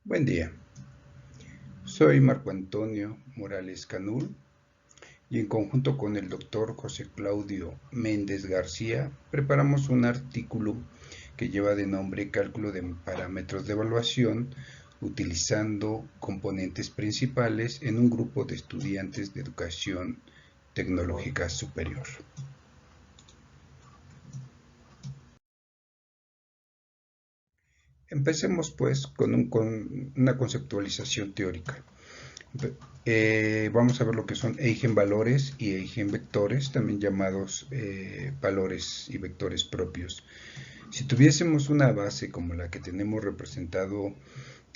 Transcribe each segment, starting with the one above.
Buen día, soy Marco Antonio Morales Canul y en conjunto con el doctor José Claudio Méndez García preparamos un artículo que lleva de nombre Cálculo de parámetros de evaluación utilizando componentes principales en un grupo de estudiantes de educación tecnológica superior. Empecemos pues con una conceptualización teórica. Vamos a ver lo que son eigenvalores y eigenvectores, también llamados valores y vectores propios. Si tuviésemos una base como la que tenemos representado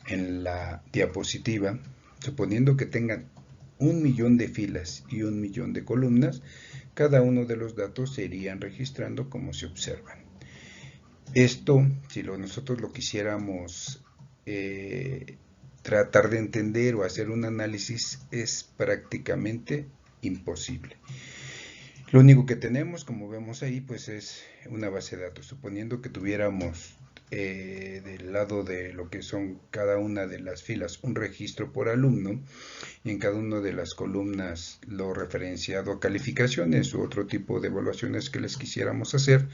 en la diapositiva, suponiendo que tengan 1.000.000 de filas y 1.000.000 de columnas, cada uno de los datos se irían registrando como se observan. Esto, si nosotros lo quisiéramos tratar de entender o hacer un análisis, es prácticamente imposible. Lo único que tenemos, como vemos ahí, pues es una base de datos. Suponiendo que tuviéramos del lado de lo que son cada una de las filas un registro por alumno y en cada una de las columnas lo referenciado a calificaciones u otro tipo de evaluaciones que les quisiéramos hacer,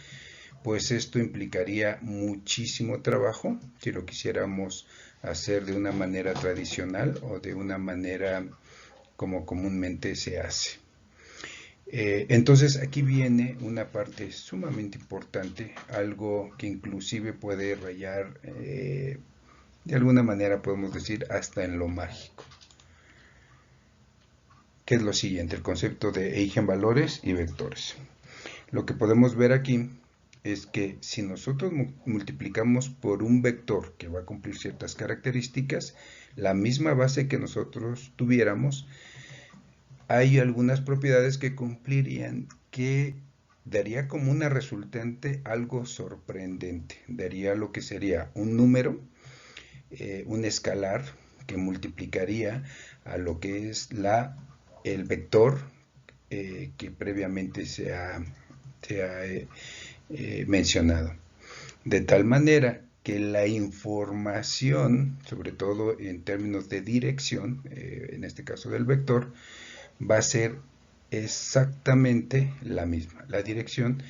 pues esto implicaría muchísimo trabajo si lo quisiéramos hacer de una manera tradicional o de una manera como comúnmente se hace. Entonces aquí viene una parte sumamente importante, algo que inclusive puede rayar, de alguna manera podemos decir, hasta en lo mágico, que es lo siguiente, el concepto de eigenvalores y vectores. Lo que podemos ver aquí es que si nosotros multiplicamos por un vector que va a cumplir ciertas características, la misma base que nosotros tuviéramos, hay algunas propiedades que cumplirían que daría como una resultante algo sorprendente. Daría lo que sería un número, un escalar que multiplicaría a lo que es el vector que previamente se ha mencionado. De tal manera que la información, sobre todo en términos de dirección, en este caso del vector, va a ser exactamente la misma, la dirección,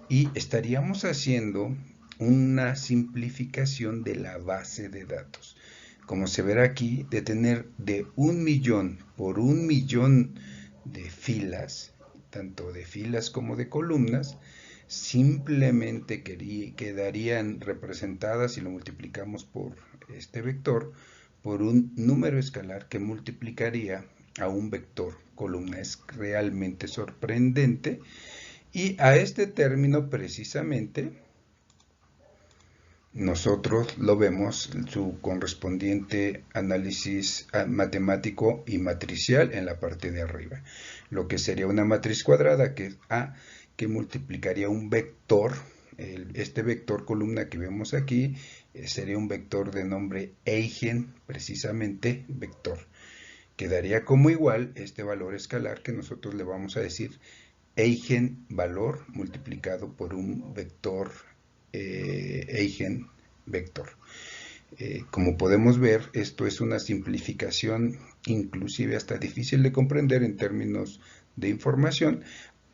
y estaríamos haciendo una simplificación de la base de datos. Como se verá aquí, de tener de 1.000.000 por 1.000.000 de filas, tanto de filas como de columnas, simplemente quedarían representadas, si lo multiplicamos por este vector, por un número escalar que multiplicaría a un vector columna. Es realmente sorprendente. Y a este término precisamente nosotros lo vemos su correspondiente análisis matemático y matricial en la parte de arriba. Lo que sería una matriz cuadrada, que es A, que multiplicaría un vector. Este vector columna que vemos aquí sería un vector de nombre eigen, precisamente vector. Quedaría como igual este valor escalar que nosotros le vamos a decir eigen valor multiplicado por un vector eigen vector. Como podemos ver, esto es una simplificación inclusive hasta difícil de comprender en términos de información,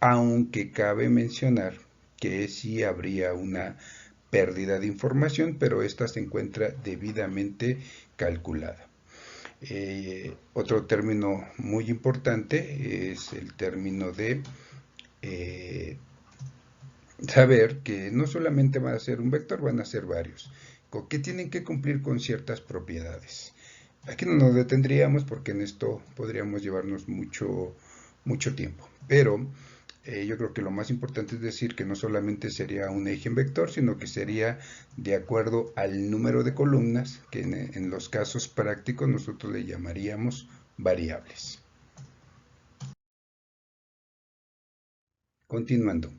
aunque cabe mencionar que sí habría una pérdida de información, pero esta se encuentra debidamente calculada. Otro término muy importante es el término de saber que no solamente va a ser un vector, van a ser varios, que tienen que cumplir con ciertas propiedades. Aquí no nos detendríamos porque en esto podríamos llevarnos mucho tiempo, pero yo creo que lo más importante es decir que no solamente sería un eigenvector, sino que sería de acuerdo al número de columnas, que en los casos prácticos nosotros le llamaríamos variables. Continuando.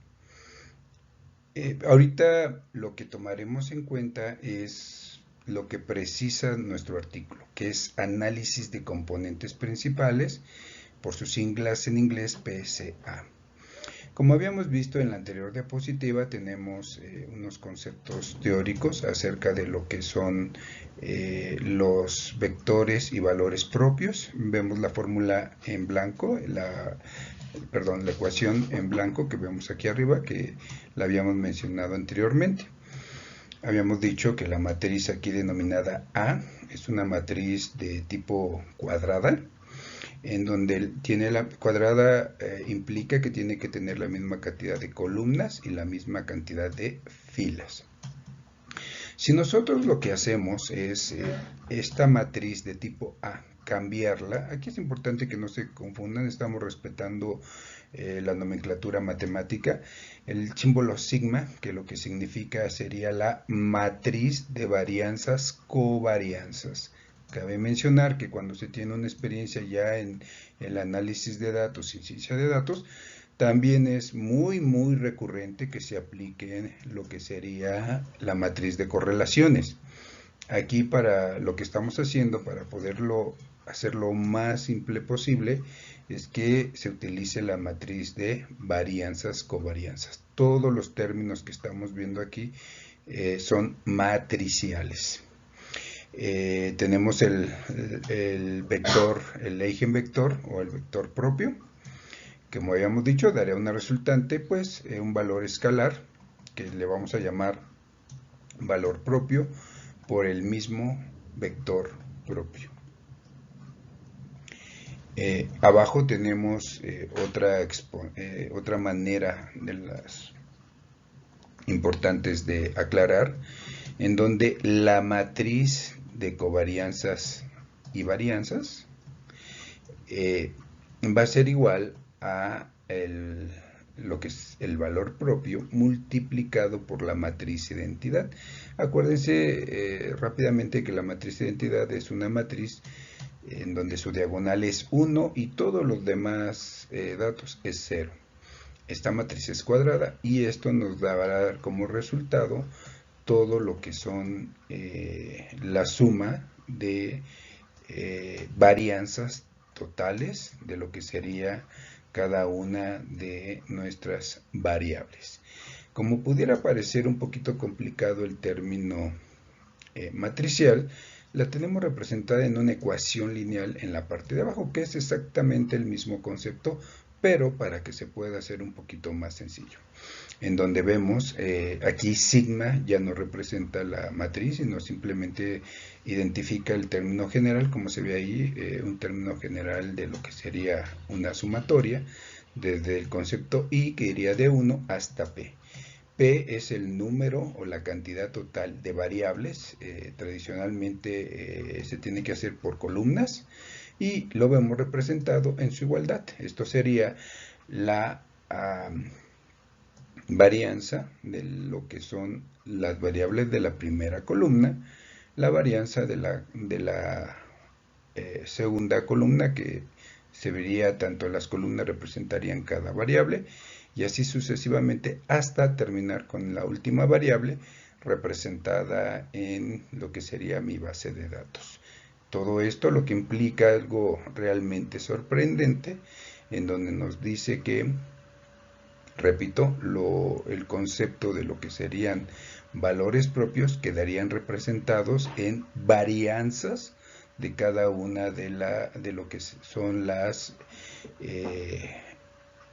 Ahorita lo que tomaremos en cuenta es lo que precisa nuestro artículo, que es análisis de componentes principales, por sus siglas en inglés PSA. Como habíamos visto en la anterior diapositiva, tenemos unos conceptos teóricos acerca de lo que son los vectores y valores propios. Vemos la fórmula en blanco, la ecuación en blanco que vemos aquí arriba, que la habíamos mencionado anteriormente. Habíamos dicho que la matriz aquí denominada A es una matriz de tipo cuadrada, en donde tiene la cuadrada implica que tiene que tener la misma cantidad de columnas y la misma cantidad de filas. Si nosotros lo que hacemos es esta matriz de tipo A, cambiarla, aquí es importante que no se confundan, estamos respetando la nomenclatura matemática, el símbolo sigma, que lo que significa sería la matriz de varianzas covarianzas. Cabe mencionar que cuando se tiene una experiencia ya en el análisis de datos y ciencia de datos, también es muy recurrente que se aplique lo que sería la matriz de correlaciones. Aquí para lo que estamos haciendo, para poderlo hacer lo más simple posible, es que se utilice la matriz de varianzas covarianzas. Todos los términos que estamos viendo aquí son matriciales. Tenemos el vector, el eigenvector o el vector propio, que como habíamos dicho daría una resultante, pues un valor escalar que le vamos a llamar valor propio por el mismo vector propio. Abajo tenemos otra manera de las importantes de aclarar, en donde la matriz de covarianzas y varianzas va a ser igual a lo que es el valor propio multiplicado por la matriz identidad. Acuérdense rápidamente que la matriz identidad es una matriz en donde su diagonal es 1 y todos los demás datos es 0. Esta matriz es cuadrada y esto nos dará como resultado todo lo que son la suma de varianzas totales de lo que sería cada una de nuestras variables. Como pudiera parecer un poquito complicado el término matricial, la tenemos representada en una ecuación lineal en la parte de abajo, que es exactamente el mismo concepto, pero para que se pueda hacer un poquito más sencillo. En donde vemos, aquí sigma ya no representa la matriz, sino simplemente identifica el término general, como se ve ahí, un término general de lo que sería una sumatoria, desde el concepto I, que iría de 1 hasta P. P es el número o la cantidad total de variables, tradicionalmente se tiene que hacer por columnas, y lo vemos representado en su igualdad. Esto sería la varianza de lo que son las variables de la primera columna, la varianza de la segunda columna, que se vería tanto las columnas representarían cada variable, y así sucesivamente hasta terminar con la última variable representada en lo que sería mi base de datos. Todo esto lo que implica algo realmente sorprendente, en donde nos dice que, repito, el concepto de lo que serían valores propios quedarían representados en varianzas de cada una de lo que son las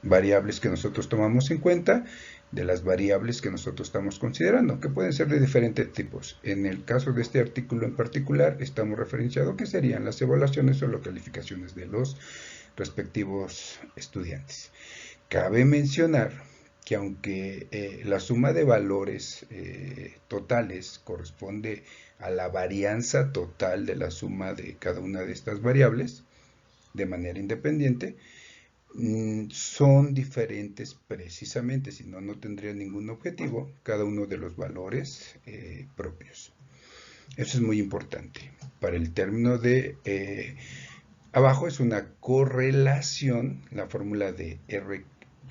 variables que nosotros tomamos en cuenta, de las variables que nosotros estamos considerando, que pueden ser de diferentes tipos. En el caso de este artículo en particular, estamos referenciando que serían las evaluaciones o las calificaciones de los respectivos estudiantes. Cabe mencionar que aunque la suma de valores totales corresponde a la varianza total de la suma de cada una de estas variables de manera independiente, son diferentes precisamente, si no, no tendría ningún objetivo cada uno de los valores propios. Eso es muy importante. Para el término de abajo es una correlación, la fórmula de R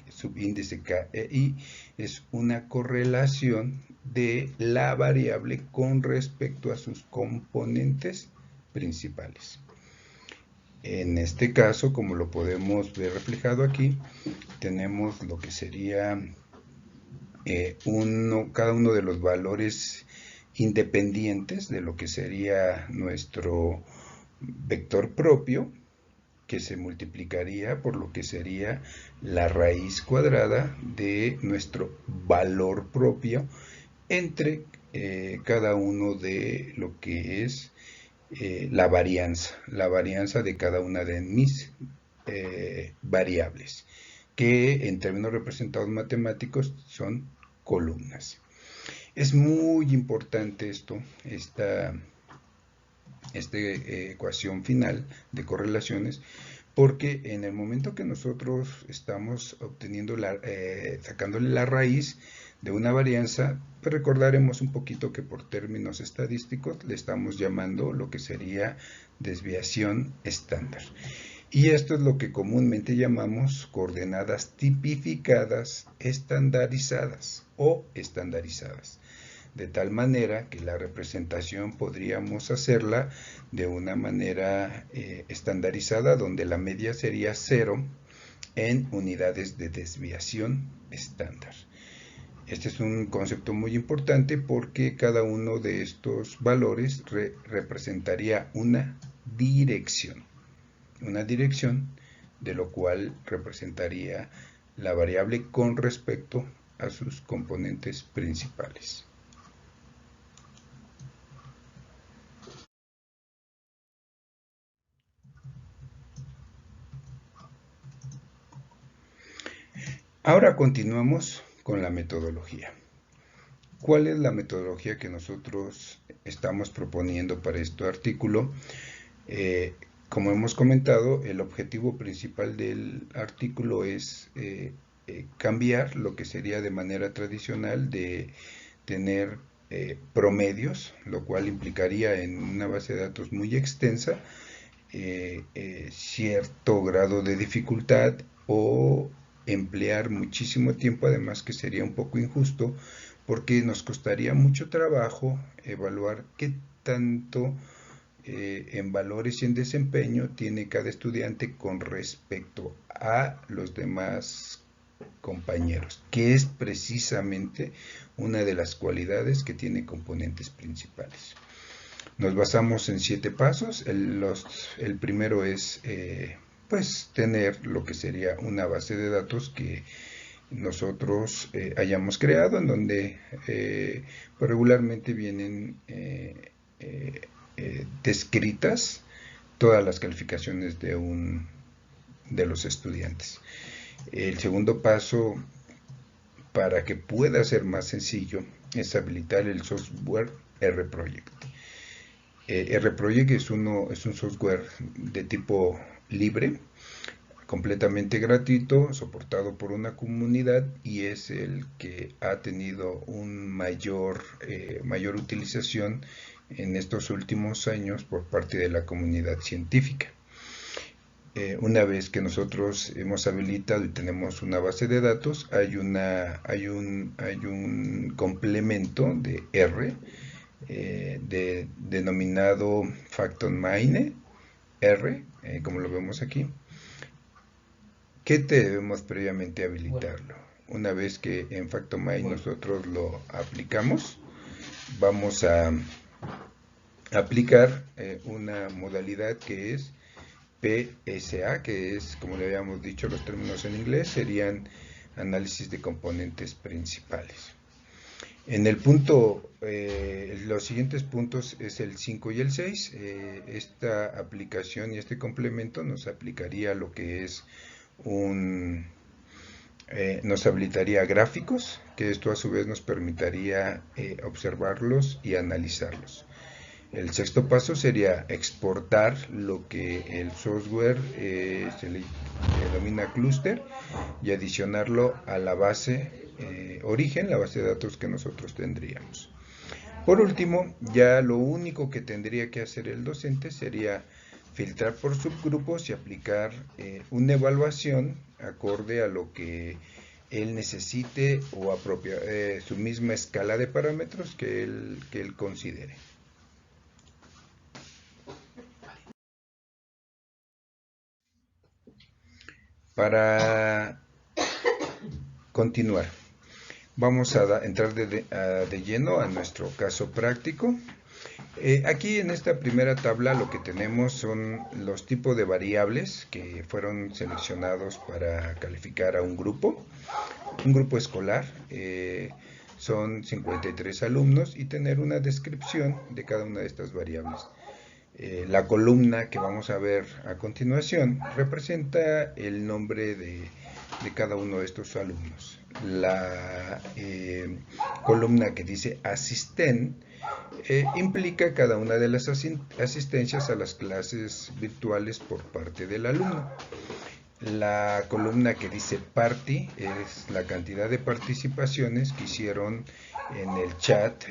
subíndice KEI es una correlación de la variable con respecto a sus componentes principales. En este caso, como lo podemos ver reflejado aquí, tenemos lo que sería cada uno de los valores independientes de lo que sería nuestro vector propio, que se multiplicaría por lo que sería la raíz cuadrada de nuestro valor propio entre cada uno de lo que es la varianza de cada una de mis variables, que en términos representados matemáticos son columnas. Es muy importante esta ecuación final de correlaciones, porque en el momento que nosotros estamos obteniendo sacándole la raíz de una varianza, pues recordaremos un poquito que por términos estadísticos le estamos llamando lo que sería desviación estándar. Y esto es lo que comúnmente llamamos coordenadas tipificadas estandarizadas o estandarizadas. De tal manera que la representación podríamos hacerla de una manera estandarizada, donde la media sería 0 en unidades de desviación estándar. Este es un concepto muy importante porque cada uno de estos valores representaría una dirección, de lo cual representaría la variable con respecto a sus componentes principales. Ahora continuamos con la metodología. ¿Cuál es la metodología que nosotros estamos proponiendo para este artículo? Como hemos comentado, el objetivo principal del artículo es cambiar lo que sería de manera tradicional de tener promedios, lo cual implicaría en una base de datos muy extensa cierto grado de dificultad o emplear muchísimo tiempo, además que sería un poco injusto porque nos costaría mucho trabajo evaluar qué tanto en valores y en desempeño tiene cada estudiante con respecto a los demás compañeros, que es precisamente una de las cualidades que tiene componentes principales. Nos basamos en 7 pasos. El primero es pues tener lo que sería una base de datos que nosotros hayamos creado, en donde pues regularmente vienen descritas todas las calificaciones de los estudiantes. El segundo paso, para que pueda ser más sencillo, es habilitar el software RProject. RProject es un software de tipo libre, completamente gratuito, soportado por una comunidad, y es el que ha tenido mayor utilización en estos últimos años por parte de la comunidad científica. Una vez que nosotros hemos habilitado y tenemos una base de datos, hay un complemento de R denominado FactorMine R, como lo vemos aquí, que debemos previamente habilitarlo. Una vez que en FactorMine nosotros lo aplicamos, vamos a aplicar una modalidad que es PSA, que es, como le habíamos dicho, los términos en inglés serían análisis de componentes principales. En el punto, los siguientes puntos es el 5 y el 6. Esta aplicación y este complemento nos aplicaría lo que es nos habilitaría gráficos, que esto a su vez nos permitiría observarlos y analizarlos. El sexto paso sería exportar lo que el software se le denomina clúster y adicionarlo a la base origen, la base de datos que nosotros tendríamos. Por último, ya lo único que tendría que hacer el docente sería filtrar por subgrupos y aplicar una evaluación acorde a lo que él necesite o su misma escala de parámetros que él considere. Para continuar, vamos a entrar de lleno a nuestro caso práctico. Aquí en esta primera tabla lo que tenemos son los tipos de variables que fueron seleccionados para calificar a un grupo escolar. Son 53 alumnos y tener una descripción de cada una de estas variables. La columna que vamos a ver a continuación representa el nombre de cada uno de estos alumnos. La columna que dice asisten implica cada una de las asistencias a las clases virtuales por parte del alumno. La columna que dice party es la cantidad de participaciones que hicieron en el chat.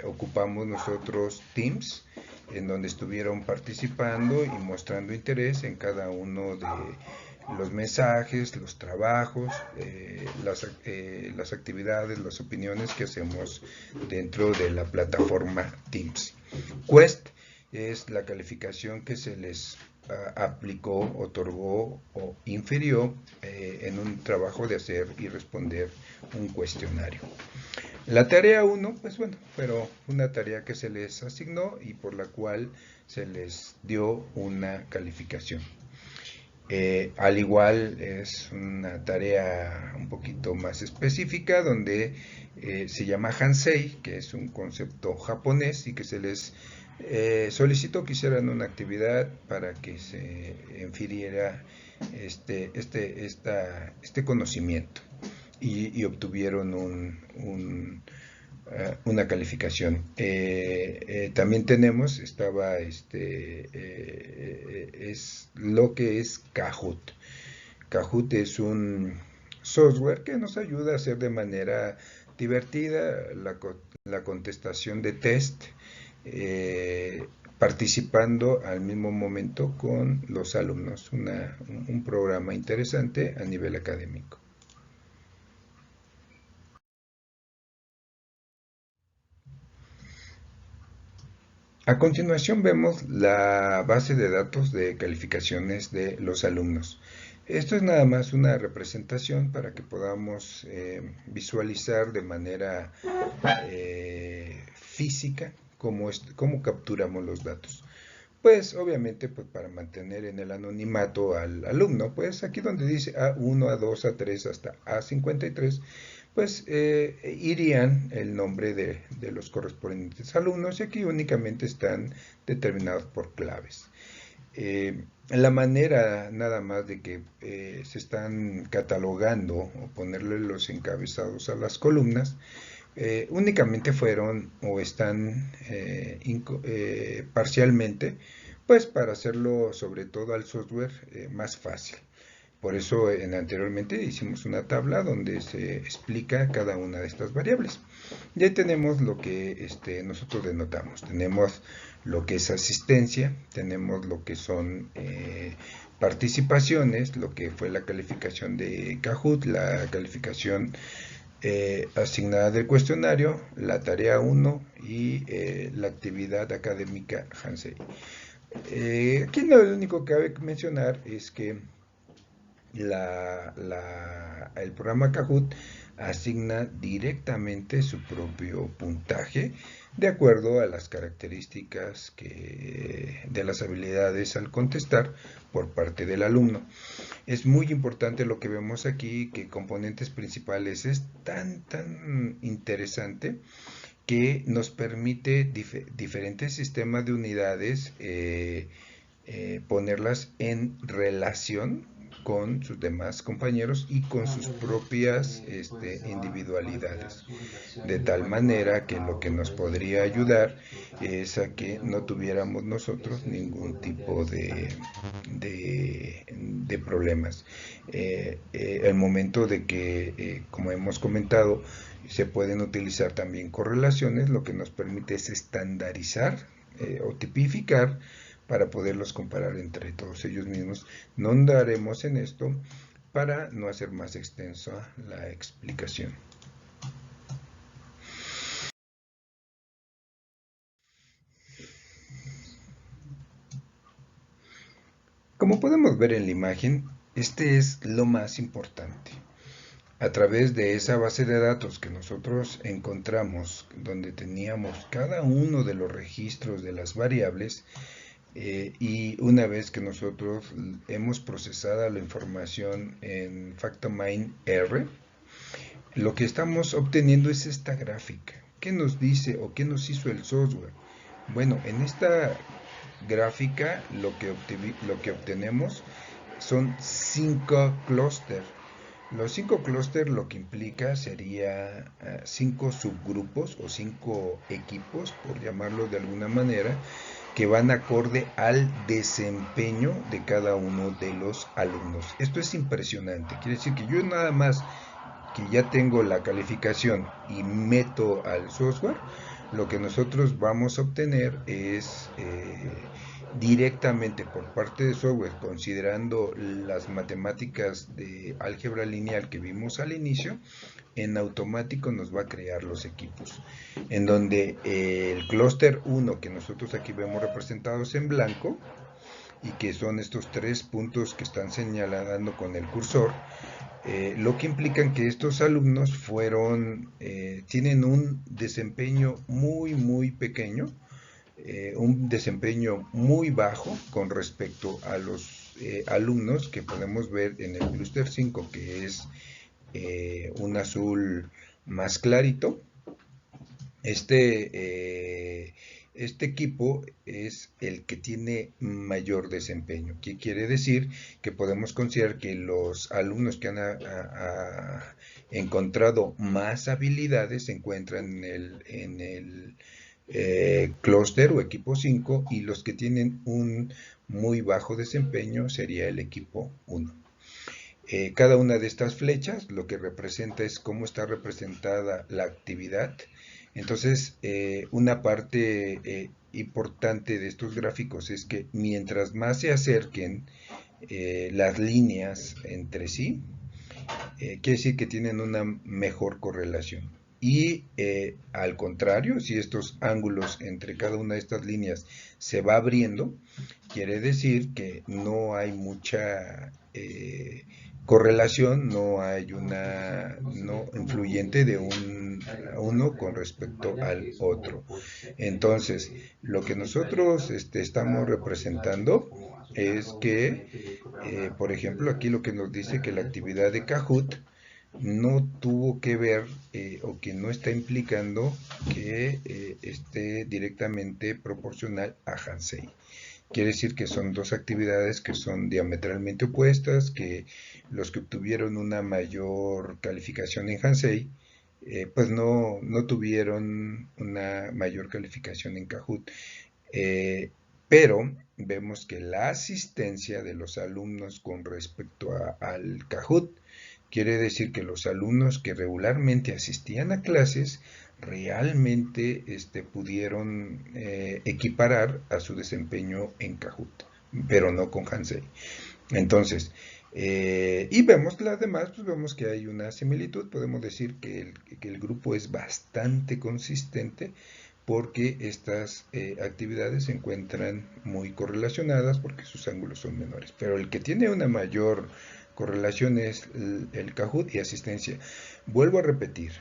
Ocupamos nosotros Teams, en donde estuvieron participando y mostrando interés en cada uno de los mensajes, los trabajos, las actividades, las opiniones que hacemos dentro de la plataforma Teams. Quest es la calificación que se les aplicó, otorgó o infirió en un trabajo de hacer y responder un cuestionario. La tarea 1, pues bueno, pero una tarea que se les asignó y por la cual se les dio una calificación. Al igual es una tarea un poquito más específica donde se llama Hansei, que es un concepto japonés y que se les solicitó que hicieran una actividad para que se infiriera este conocimiento y obtuvieron una calificación. También tenemos, es lo que es Kahoot. Kahoot es un software que nos ayuda a hacer de manera divertida la contestación de test, participando al mismo momento con los alumnos. Un programa interesante a nivel académico. A continuación vemos la base de datos de calificaciones de los alumnos. Esto es nada más una representación para que podamos visualizar de manera física cómo capturamos los datos. Pues obviamente pues, para mantener en el anonimato al alumno, pues aquí donde dice A1, A2, A3 hasta A53, pues irían el nombre de los correspondientes alumnos y aquí únicamente están determinados por claves. La manera nada más de que se están catalogando o ponerle los encabezados a las columnas, únicamente fueron o están parcialmente, pues para hacerlo sobre todo al software más fácil. Por eso anteriormente hicimos una tabla donde se explica cada una de estas variables. Y ahí tenemos lo que nosotros denotamos. Tenemos lo que es asistencia, tenemos lo que son participaciones, lo que fue la calificación de Kahoot, la calificación asignada del cuestionario, la tarea 1 y la actividad académica Hansei. Aquí lo único que cabe mencionar es que el programa Kahoot asigna directamente su propio puntaje de acuerdo a las características de las habilidades al contestar por parte del alumno. Es muy importante lo que vemos aquí, que componentes principales es tan interesante que nos permite diferentes sistemas de unidades ponerlas en relación con sus demás compañeros y con sus propias individualidades, de tal manera que lo que nos podría ayudar es a que no tuviéramos nosotros ningún tipo de problemas. El momento de que, como hemos comentado, se pueden utilizar también correlaciones, lo que nos permite es estandarizar o tipificar para poderlos comparar entre todos ellos mismos. No andaremos en esto para no hacer más extensa la explicación. Como podemos ver en la imagen, Este es lo más importante. A través de esa base de datos que nosotros encontramos, donde teníamos cada uno de los registros de las variables, y una vez que nosotros hemos procesado la información en Factomind R, lo que estamos obteniendo es esta gráfica. ¿Qué nos dice o qué nos hizo el software? Bueno, en esta gráfica lo que obtenemos son 5 clústeres. Los 5 clústeres lo que implica sería 5 subgrupos o 5 equipos, por llamarlo de alguna manera, que van acorde al desempeño de cada uno de los alumnos. Esto es impresionante. Quiere decir que yo nada más que ya tengo la calificación y meto al software, lo que nosotros vamos a obtener es directamente por parte de software, considerando las matemáticas de álgebra lineal que vimos al inicio, en automático nos va a crear los equipos, en donde el clúster 1 que nosotros aquí vemos representados en blanco, y que son estos 3 puntos que están señalando con el cursor, lo que implican que estos alumnos tienen un desempeño muy pequeño, un desempeño muy bajo con respecto a los alumnos que podemos ver en el clúster 5, que es un azul más clarito. Este equipo es el que tiene mayor desempeño. ¿Qué quiere decir? Que podemos considerar que los alumnos que han encontrado más habilidades se encuentran en el clúster o equipo 5, y los que tienen un muy bajo desempeño sería el equipo 1. Cada una de estas flechas lo que representa es cómo está representada la actividad. Entonces, una parte importante de estos gráficos es que mientras más se acerquen las líneas entre sí, quiere decir que tienen una mejor correlación. Y al contrario, si estos ángulos entre cada una de estas líneas se va abriendo, quiere decir que no hay mucha correlación, no hay una no influyente de uno con respecto al otro. Entonces, lo que nosotros estamos representando es que, por ejemplo, aquí lo que nos dice que la actividad de Kahoot no tuvo que ver o que no está implicando que esté directamente proporcional a Hansei. Quiere decir que son dos actividades que son diametralmente opuestas, que los que obtuvieron una mayor calificación en Hansei, pues no tuvieron una mayor calificación en Kahoot. Pero vemos que la asistencia de los alumnos con respecto al Kahoot quiere decir que los alumnos que regularmente asistían a clases realmente pudieron equiparar a su desempeño en Kahoot, pero no con Hansei. Entonces, y vemos las demás, pues vemos que hay una similitud. Podemos decir que el grupo es bastante consistente, porque estas actividades se encuentran muy correlacionadas porque sus ángulos son menores. Pero el que tiene una mayor correlación es el Kahoot y asistencia. Vuelvo a repetir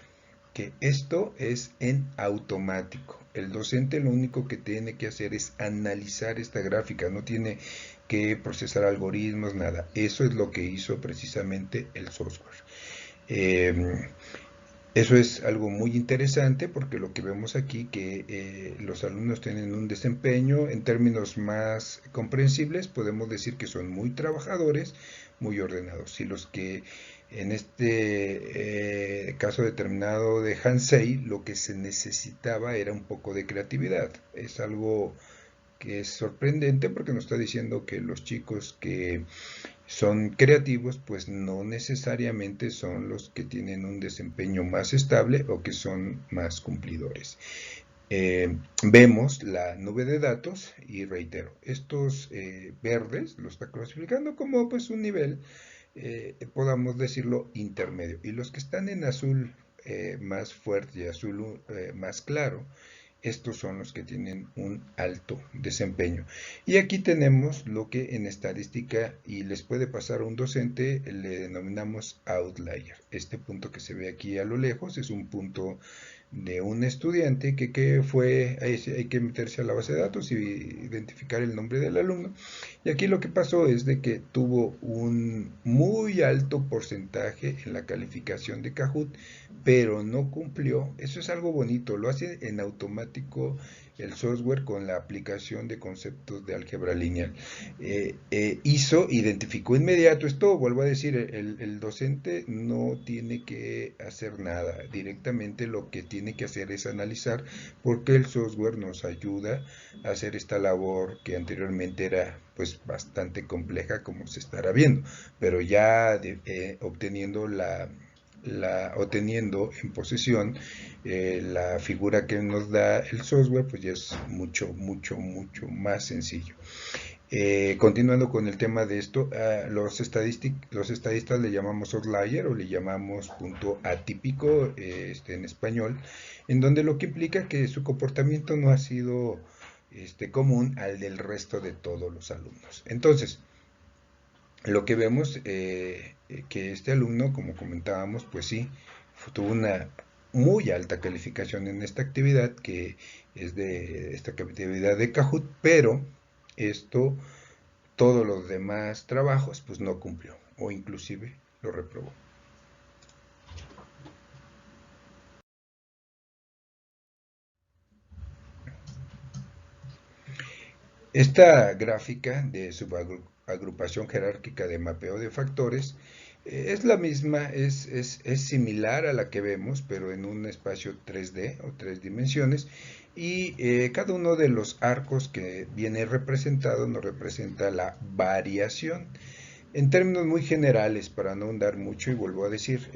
que esto es en automático. El docente lo único que tiene que hacer es analizar esta gráfica, no tiene que procesar algoritmos, nada. Eso es lo que hizo precisamente el software. Eso es algo muy interesante, porque lo que vemos aquí que los alumnos tienen un desempeño en términos más comprensibles, podemos decir que son muy trabajadores, muy ordenados. Y los que en este caso determinado de Hansei, lo que se necesitaba era un poco de creatividad. Es algo que es sorprendente porque nos está diciendo que los chicos que son creativos, pues no necesariamente son los que tienen un desempeño más estable o que son más cumplidores. Vemos la nube de datos y reitero, estos verdes lo está clasificando como pues un nivel, podamos decirlo, intermedio, y los que están en azul más fuerte y azul más claro estos son los que tienen un alto desempeño. Y aquí tenemos lo que en estadística y les puede pasar a un docente, le denominamos outlier. Este punto que se ve aquí a lo lejos es un punto de un estudiante que fue, hay que meterse a la base de datos y identificar el nombre del alumno. Y aquí lo que pasó es de que tuvo un muy alto porcentaje en la calificación de Kahoot, pero no cumplió. Eso es algo bonito, lo hace en automático el software con la aplicación de conceptos de álgebra lineal. Identificó inmediato esto, vuelvo a decir, el docente no tiene que hacer nada, directamente lo que tiene que hacer es analizar porque el software nos ayuda a hacer esta labor que anteriormente era pues bastante compleja como se estará viendo, pero ya obteniendo o teniendo en posesión la figura que nos da el software, pues ya es mucho, mucho, mucho más sencillo. Continuando con el tema de esto, los estadistas le llamamos outlier o le llamamos punto atípico en español, en donde lo que implica que su comportamiento no ha sido común al del resto de todos los alumnos. Entonces, lo que vemos que este alumno, como comentábamos, pues sí, tuvo una muy alta calificación en esta actividad, que es de esta actividad de Kahoot, pero esto, todos los demás trabajos, pues no cumplió, o inclusive lo reprobó. Esta gráfica de subagrupación jerárquica de mapeo de factores es la misma, es similar a la que vemos, pero en un espacio 3D o 3 dimensiones, y cada uno de los arcos que viene representado nos representa la variación. En términos muy generales, para no ahondar mucho, y vuelvo a decir,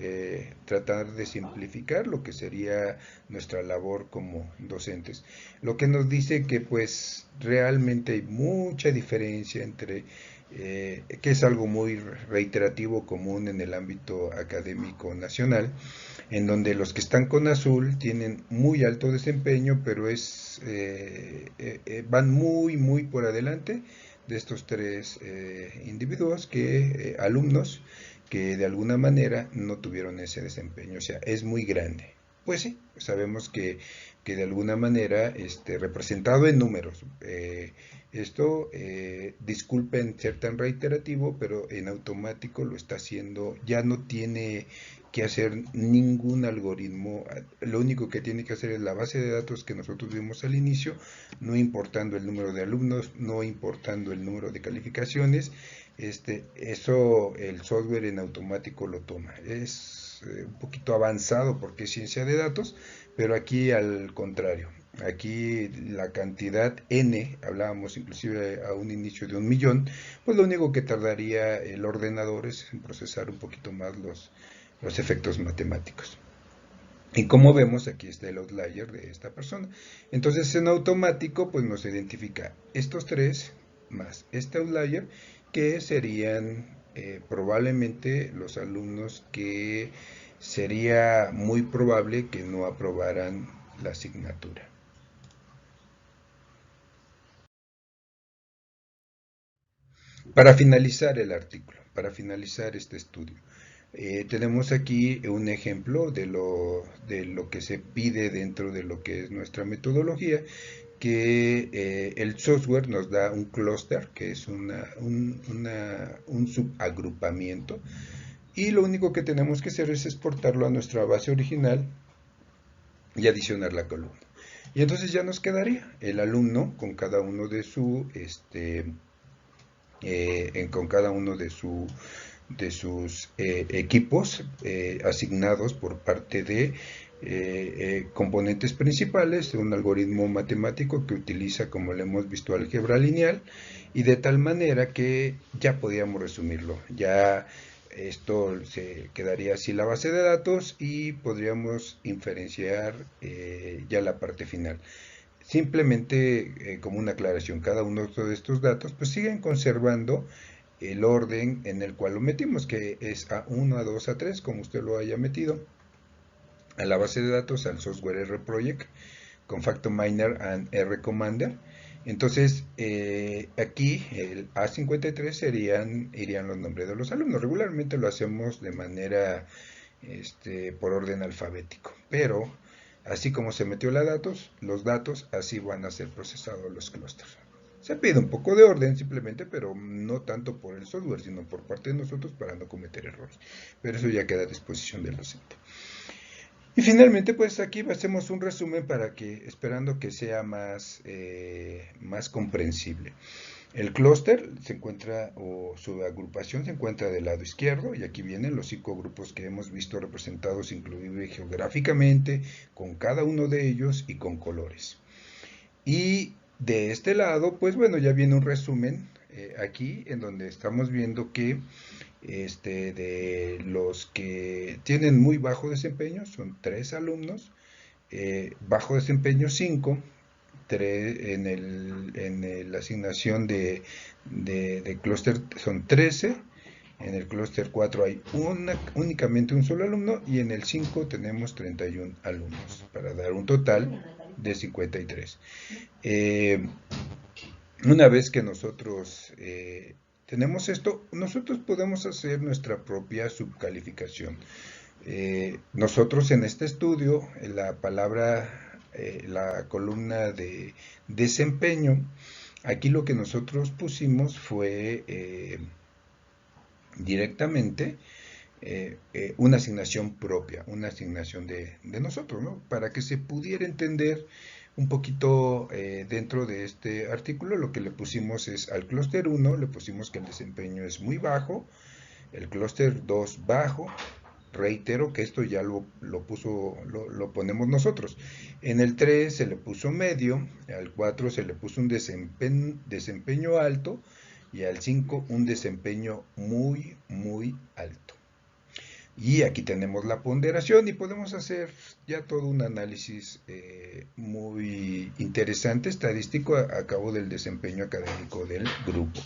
tratar de simplificar lo que sería nuestra labor como docentes. Lo que nos dice que pues realmente hay mucha diferencia entre, que es algo muy reiterativo común en el ámbito académico nacional, en donde los que están con azul tienen muy alto desempeño, pero van muy, muy por adelante de estos tres individuos, alumnos, que de alguna manera no tuvieron ese desempeño, o sea, es muy grande. Pues sí, sabemos que de alguna manera, representado en números, disculpen ser tan reiterativo, pero en automático lo está haciendo, ya no tiene que hacer ningún algoritmo, lo único que tiene que hacer es la base de datos que nosotros vimos al inicio, no importando el número de alumnos, no importando el número de calificaciones, eso el software en automático lo toma. Es un poquito avanzado porque es ciencia de datos, pero aquí al contrario. Aquí la cantidad n, hablábamos inclusive a un inicio de 1 millón, pues lo único que tardaría el ordenador es en procesar un poquito más los efectos matemáticos. Y como vemos, aquí está el outlier de esta persona. Entonces, en automático, pues nos identifica estos tres más este outlier, que serían probablemente los alumnos que sería muy probable que no aprobaran la asignatura. Para finalizar el artículo, para finalizar este estudio, tenemos aquí un ejemplo de lo que se pide dentro de lo que es nuestra metodología, que el software nos da un clúster, que es un subagrupamiento, y lo único que tenemos que hacer es exportarlo a nuestra base original y adicionar la columna. Y entonces ya nos quedaría el alumno con cada uno de con cada uno de sus equipos asignados por parte de componentes principales de un algoritmo matemático que utiliza, como le hemos visto, álgebra lineal, y de tal manera que ya podíamos resumirlo. Ya esto se quedaría así la base de datos y podríamos inferenciar ya la parte final. Simplemente como una aclaración, cada uno de estos datos pues siguen conservando el orden en el cual lo metimos, que es A1, A2, A3, como usted lo haya metido, a la base de datos, al software R Project, con Factor Miner and R Commander. Entonces, aquí el A53 irían los nombres de los alumnos. Regularmente lo hacemos de manera por orden alfabético, pero así como se metió los datos, así van a ser procesados los clústeres. Se pide un poco de orden simplemente, pero no tanto por el software, sino por parte de nosotros para no cometer errores. Pero eso ya queda a disposición del docente. Y finalmente, pues aquí hacemos un resumen para que, esperando que sea más comprensible. El clúster se encuentra, o su agrupación se encuentra del lado izquierdo, y aquí vienen los 5 grupos que hemos visto representados, inclusive geográficamente, con cada uno de ellos y con colores. Y de este lado, pues bueno, ya viene un resumen aquí, en donde estamos viendo que de los que tienen muy bajo desempeño, son 3 alumnos, bajo desempeño 5, en la asignación de clúster son 13, en el clúster 4 hay únicamente un solo alumno, y en el 5 tenemos 31 alumnos, para dar un total de 53. Una vez que nosotros tenemos esto, nosotros podemos hacer nuestra propia subcalificación. Nosotros en este estudio, la columna de desempeño, aquí lo que nosotros pusimos fue directamente una asignación propia, una asignación de nosotros, ¿no? Para que se pudiera entender un poquito dentro de este artículo. Lo que le pusimos es al clúster 1, le pusimos que el desempeño es muy bajo, el clúster 2 bajo. Reitero que esto ya lo ponemos nosotros. En el 3 se le puso medio, al 4 se le puso un desempeño alto, y al 5 un desempeño muy, muy alto. Y aquí tenemos la ponderación, y podemos hacer ya todo un análisis muy interesante, estadístico, a cabo del desempeño académico del grupo.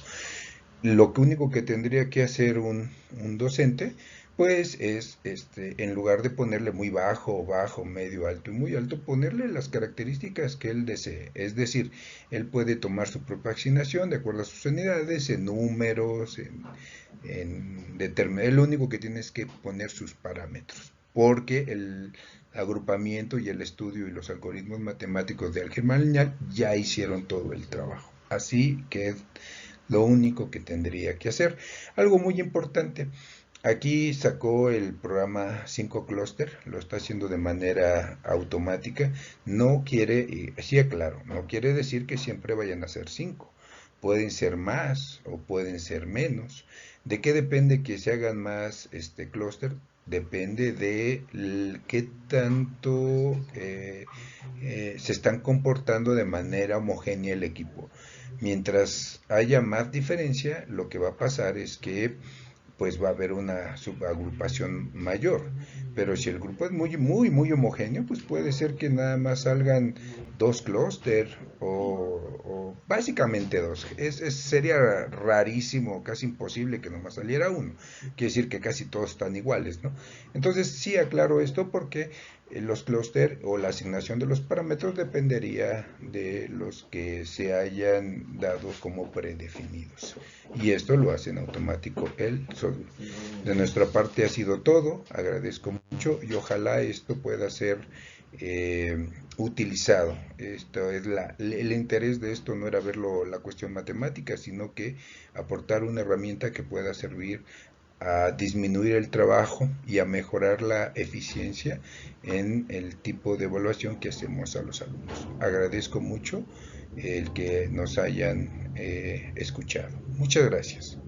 Lo único que tendría que hacer un docente, pues es, en lugar de ponerle muy bajo, medio, alto y muy alto, ponerle las características que él desee. Es decir, él puede tomar su propia asignación de acuerdo a sus unidades, en números, él lo único que tiene es que poner sus parámetros, porque el agrupamiento y el estudio y los algoritmos matemáticos de álgebra lineal ya hicieron todo el trabajo. Así que es lo único que tendría que hacer. Algo muy importante, aquí sacó el programa 5 Cluster, lo está haciendo de manera automática. No quiere, sí aclaro, no quiere decir que siempre vayan a ser 5. Pueden ser más o pueden ser menos. ¿De qué depende que se hagan más clúster? Depende de qué tanto se están comportando de manera homogénea el equipo. Mientras haya más diferencia, lo que va a pasar es que pues va a haber una subagrupación mayor. Pero si el grupo es muy, muy, muy homogéneo, pues puede ser que nada más salgan 2 clústeres o básicamente 2. Sería rarísimo, casi imposible que nomás saliera uno. Quiere decir que casi todos están iguales, ¿no? Entonces sí aclaro esto porque los clústeres o la asignación de los parámetros dependería de los que se hayan dado como predefinidos. Y esto lo hace en automático el software. De nuestra parte ha sido todo. Agradezco mucho y ojalá esto pueda ser utilizado. El interés de esto no era ver la cuestión matemática, sino que aportar una herramienta que pueda servir a disminuir el trabajo y a mejorar la eficiencia en el tipo de evaluación que hacemos a los alumnos. Agradezco mucho el que nos hayan escuchado. Muchas gracias.